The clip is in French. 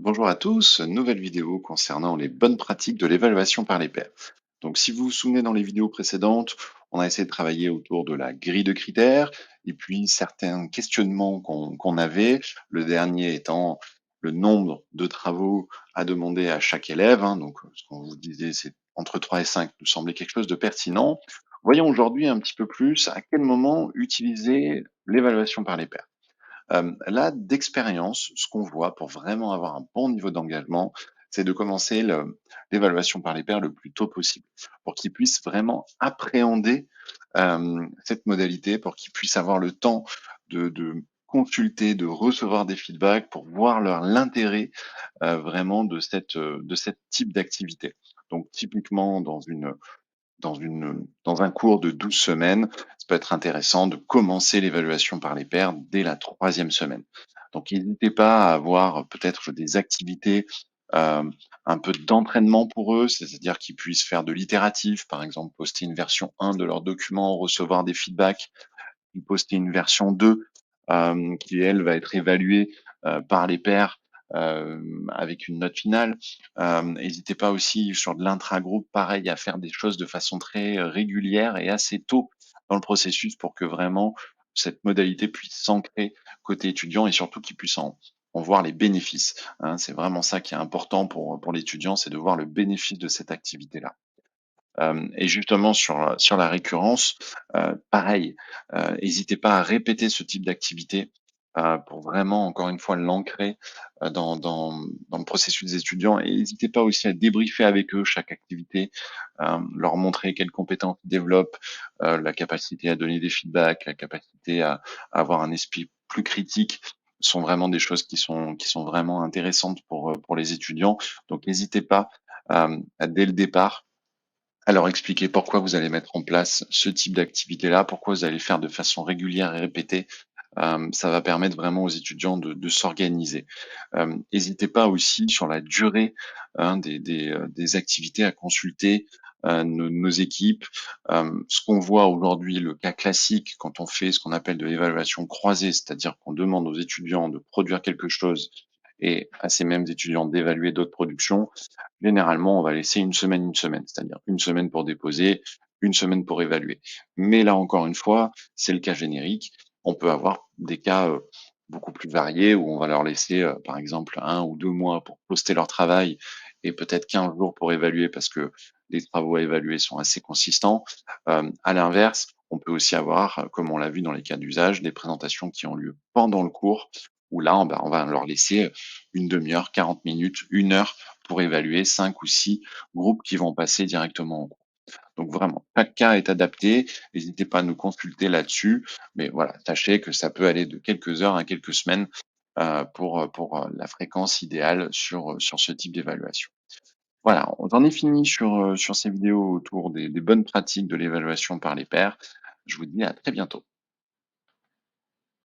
Bonjour à tous, nouvelle vidéo concernant les bonnes pratiques de l'évaluation par les pairs. Donc si vous vous souvenez dans les vidéos précédentes, on a essayé de travailler autour de la grille de critères et puis certains questionnements qu'on avait, le dernier étant le nombre de travaux à demander à chaque élève, hein. Donc ce qu'on vous disait c'est entre 3 et 5 nous semblait quelque chose de pertinent. Voyons aujourd'hui un petit peu plus à quel moment utiliser l'évaluation par les pairs. Là, d'expérience, ce qu'on voit pour vraiment avoir un bon niveau d'engagement, c'est de commencer l'évaluation par les pairs le plus tôt possible, pour qu'ils puissent vraiment appréhender cette modalité, pour qu'ils puissent avoir le temps de consulter, de recevoir des feedbacks, pour voir l'intérêt vraiment de cette type d'activité. Donc typiquement dans un cours de 12 semaines, ça peut être intéressant de commencer l'évaluation par les pairs dès la troisième semaine. Donc n'hésitez pas à avoir peut-être des activités, heu, un peu d'entraînement pour eux, c'est-à-dire qu'ils puissent faire de l'itératif, par exemple poster une version 1 de leur document, recevoir des feedbacks, puis poster une version 2 qui elle va être évaluée par les pairs avec une note finale. N'hésitez pas aussi sur de l'intragroupe, pareil, à faire des choses de façon très régulière et assez tôt dans le processus pour que vraiment cette modalité puisse s'ancrer côté étudiant et surtout qu'ils puissent en voir les bénéfices, hein. C'est vraiment ça qui est important pour l'étudiant, c'est de voir le bénéfice de cette activité-là. Et justement sur la récurrence, pareil, hésitez pas à répéter ce type d'activité, pour vraiment encore une fois l'ancrer, dans le processus des étudiants et n'hésitez pas aussi à débriefer avec eux chaque activité, leur montrer quelles compétences ils développent, la capacité à donner des feedbacks, la capacité à avoir un esprit plus critique sont vraiment des choses qui sont vraiment intéressantes pour les étudiants. Donc n'hésitez pas, à dès le départ à leur expliquer pourquoi vous allez mettre en place ce type d'activité-là, pourquoi vous allez le faire de façon régulière et répétée. Ça va permettre vraiment aux étudiants de s'organiser. Hésitez pas aussi sur la durée, hein, des activités à consulter, nos équipes. Ce qu'on voit aujourd'hui, le cas classique quand on fait ce qu'on appelle de l'évaluation croisée, c'est-à-dire qu'on demande aux étudiants de produire quelque chose et à ces mêmes étudiants d'évaluer d'autres productions. Généralement, on va laisser une semaine, c'est-à-dire une semaine pour déposer, une semaine pour évaluer. Mais là, encore une fois, c'est le cas générique. On peut avoir des cas beaucoup plus variés où on va leur laisser, par exemple, 1 ou 2 mois pour poster leur travail et peut-être 15 jours pour évaluer parce que les travaux à évaluer sont assez consistants. À l'inverse, on peut aussi avoir, comme on l'a vu dans les cas d'usage, des présentations qui ont lieu pendant le cours où là, on va leur laisser une demi-heure, 40 minutes, 1 heure pour évaluer 5 ou 6 groupes qui vont passer directement en cours. Donc vraiment, chaque cas est adapté. N'hésitez pas à nous consulter là-dessus. Mais voilà, sachez que ça peut aller de quelques heures à quelques semaines pour la fréquence idéale sur ce type d'évaluation. Voilà, on en est fini sur ces vidéos autour des bonnes pratiques de l'évaluation par les pairs. Je vous dis à très bientôt.